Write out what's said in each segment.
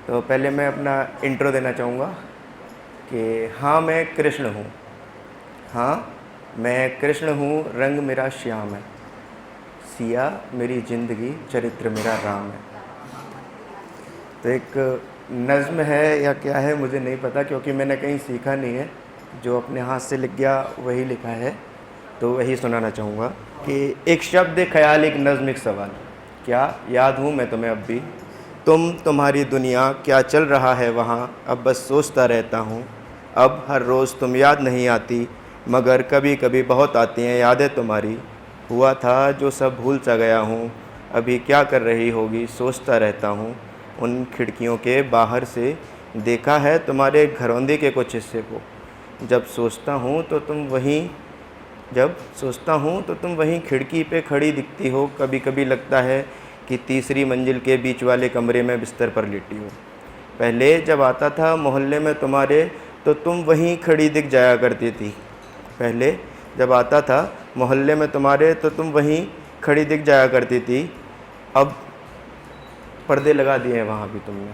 तो पहले मैं अपना इंट्रो देना चाहूँगा कि हाँ मैं कृष्ण हूँ, हाँ मैं कृष्ण हूँ, रंग मेरा श्याम है, सिया मेरी ज़िंदगी, चरित्र मेरा राम है। तो एक नज़्म है या क्या है मुझे नहीं पता, क्योंकि मैंने कहीं सीखा नहीं है, जो अपने हाथ से लिख गया वही लिखा है, तो वही सुनाना चाहूँगा कि एक शब्द एक ख्याल एक नज़्म एक सवाल, क्या याद हूँ मैं तुम्हें अब भी, तुम्हारी दुनिया क्या चल रहा है वहाँ, अब बस सोचता रहता हूँ। अब हर रोज़ तुम याद नहीं आती, मगर कभी कभी बहुत आती हैं यादें तुम्हारी। हुआ था जो सब भूल सा गया हूँ, अभी क्या कर रही होगी सोचता रहता हूँ। उन खिड़कियों के बाहर से देखा है तुम्हारे घरौंदे के कुछ हिस्से को, जब सोचता हूँ तो तुम वहीं खिड़की पे खड़ी दिखती हो। कभी कभी लगता है कि तीसरी मंजिल के बीच वाले कमरे में बिस्तर पर लेटी हो। पहले जब आता था मोहल्ले में तुम्हारे, तो तुम वहीं खड़ी दिख जाया करती थी। पहले जब आता था मोहल्ले में तुम्हारे, तो तुम वहीं खड़ी दिख जाया करती थी। अब पर्दे लगा दिए हैं वहाँ भी तुमने,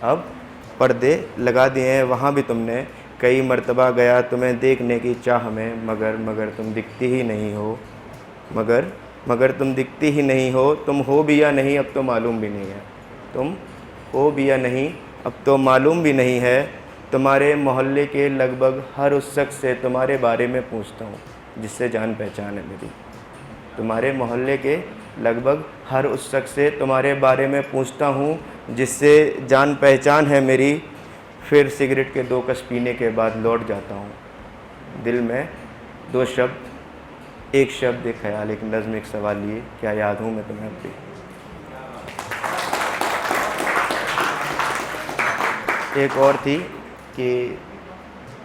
अब पर्दे लगा दिए हैं वहाँ भी तुमने। कई मर्तबा गया तुम्हें देखने की चाह में, मगर तुम दिखती ही नहीं हो, मगर तुम दिखती ही नहीं हो। तुम हो भी या नहीं अब तो मालूम भी नहीं है, तुम हो भी या नहीं अब तो मालूम भी नहीं है। तुम्हारे मोहल्ले के लगभग हर उस शख्स से तुम्हारे बारे में पूछता हूँ जिससे जान पहचान है मेरी। तुम्हारे मोहल्ले के लगभग हर उस शख्स से तुम्हारे बारे में पूछता हूँ जिससे जान पहचान है मेरी। फिर सिगरेट के 2 कश पीने के बाद लौट जाता हूँ दिल में 2 शब्द, एक शब्द एक ख्याल एक नज़्म एक सवाल लिए, क्या याद हूँ मैं तुम्हें अब भी। एक और थी कि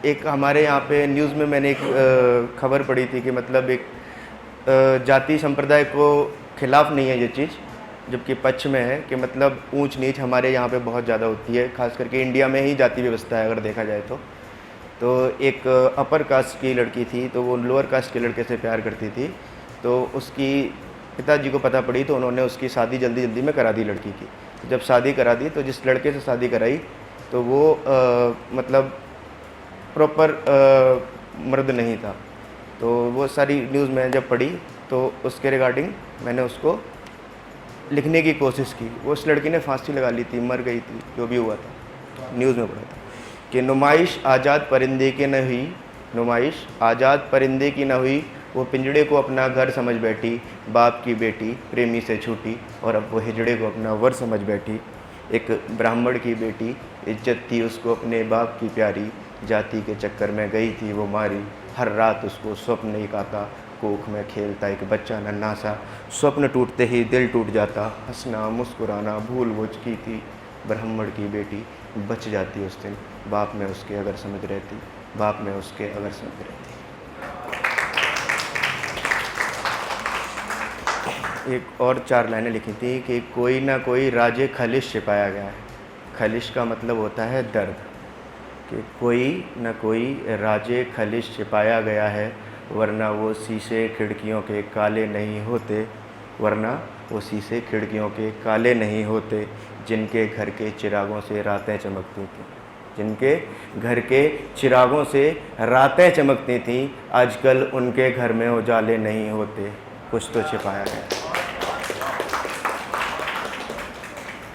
एक हमारे यहाँ पे न्यूज़ में मैंने एक खबर पढ़ी थी कि मतलब एक जाति संप्रदाय को खिलाफ़ नहीं है ये चीज़, जबकि पक्ष में है कि मतलब ऊंच नीच हमारे यहाँ पे बहुत ज़्यादा होती है, खास करके इंडिया में ही जाति व्यवस्था है अगर देखा जाए तो एक अपर कास्ट की लड़की थी, तो वो लोअर कास्ट के लड़के से प्यार करती थी। तो उसकी पिताजी को पता पड़ी, तो उन्होंने उसकी शादी जल्दी में करा दी लड़की की। जब शादी करा दी तो जिस लड़के से शादी कराई तो वो मतलब प्रॉपर मर्द नहीं था। तो वो सारी न्यूज़ मैंने जब पढ़ी तो उसके रिगार्डिंग मैंने उसको लिखने की कोशिश की। वो उस लड़की ने फांसी लगा ली थी, मर गई थी, जो भी हुआ था न्यूज़ में पढ़ा था कि नुमाइश आज़ाद परिंदे की न हुई, नुमाइश आज़ाद परिंदे की न हुई, वो पिंजड़े को अपना घर समझ बैठी, बाप की बेटी प्रेमी से छूटी, और अब वो हिजड़े को अपना वर समझ बैठी। एक ब्राह्मण की बेटी इज्जत थी उसको अपने बाप की प्यारी, जाति के चक्कर में गई थी वो मारी। हर रात उसको स्वप्न एक आता, कोख में खेलता एक बच्चा नन्हा सा, स्वप्न टूटते ही दिल टूट जाता, हंसना मुस्कुराना भूल वो की थी। ब्राह्मण की बेटी बच जाती उस दिन, बाप में उसके अगर समझ रहती, बाप में उसके अगर समझ रहती। एक और 4 लाइनें लिखी थी कि कोई ना कोई राजे खलिश छिपाया गया है। खलिश का मतलब होता है दर्द, कि कोई न कोई राजे खलिश छिपाया गया है, वरना वो शीशे खिड़कियों के काले नहीं होते, वरना वो शीशे खिड़कियों के काले नहीं होते, जिनके घर के चिरागों से रातें चमकती थीं, जिनके घर के चिरागों से रातें चमकती थीं, आजकल उनके घर में उजाले नहीं होते, कुछ तो छिपाया गया।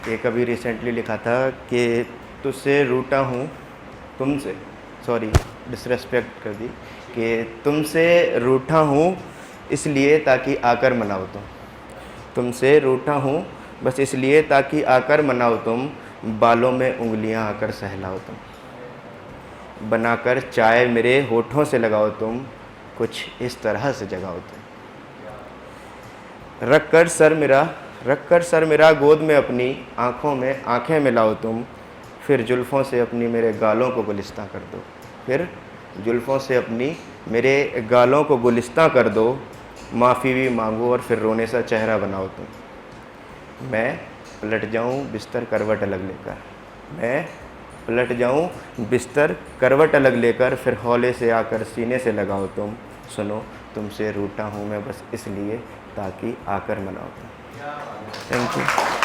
एक अभी रिसेंटली लिखा था कि तुझसे रूठा हूँ, तुमसे सॉरी डिसरेस्पेक्ट कर दी, कि तुमसे रूठा हूँ इसलिए ताकि आकर मनाओ तुम, तुमसे रूठा हूँ बस इसलिए ताकि आकर मनाओ तुम, बालों में उंगलियां आकर सहलाओ तुम, बनाकर चाय मेरे होठों से लगाओ तुम, कुछ इस तरह से जगाओ तुम। रख कर सर मेरा गोद में अपनी, आँखों में आँखें मिलाओ तुम, फिर जुल्फ़ों से अपनी मेरे गालों को गुलिस्तां कर दो, फिर जुल्फ़ों से अपनी मेरे गालों को गुलिस्तां कर दो, माफ़ी भी मांगो और फिर रोने सा चेहरा बनाओ तुम। मैं पलट जाऊं बिस्तर करवट अलग लेकर, मैं पलट जाऊं बिस्तर करवट अलग लेकर, फिर हौले से आकर सीने से लगाओ तुम, सुनो तुमसे रूठा हूँ मैं बस इसलिए ताकि आकर मनाओ तुम। Thank you.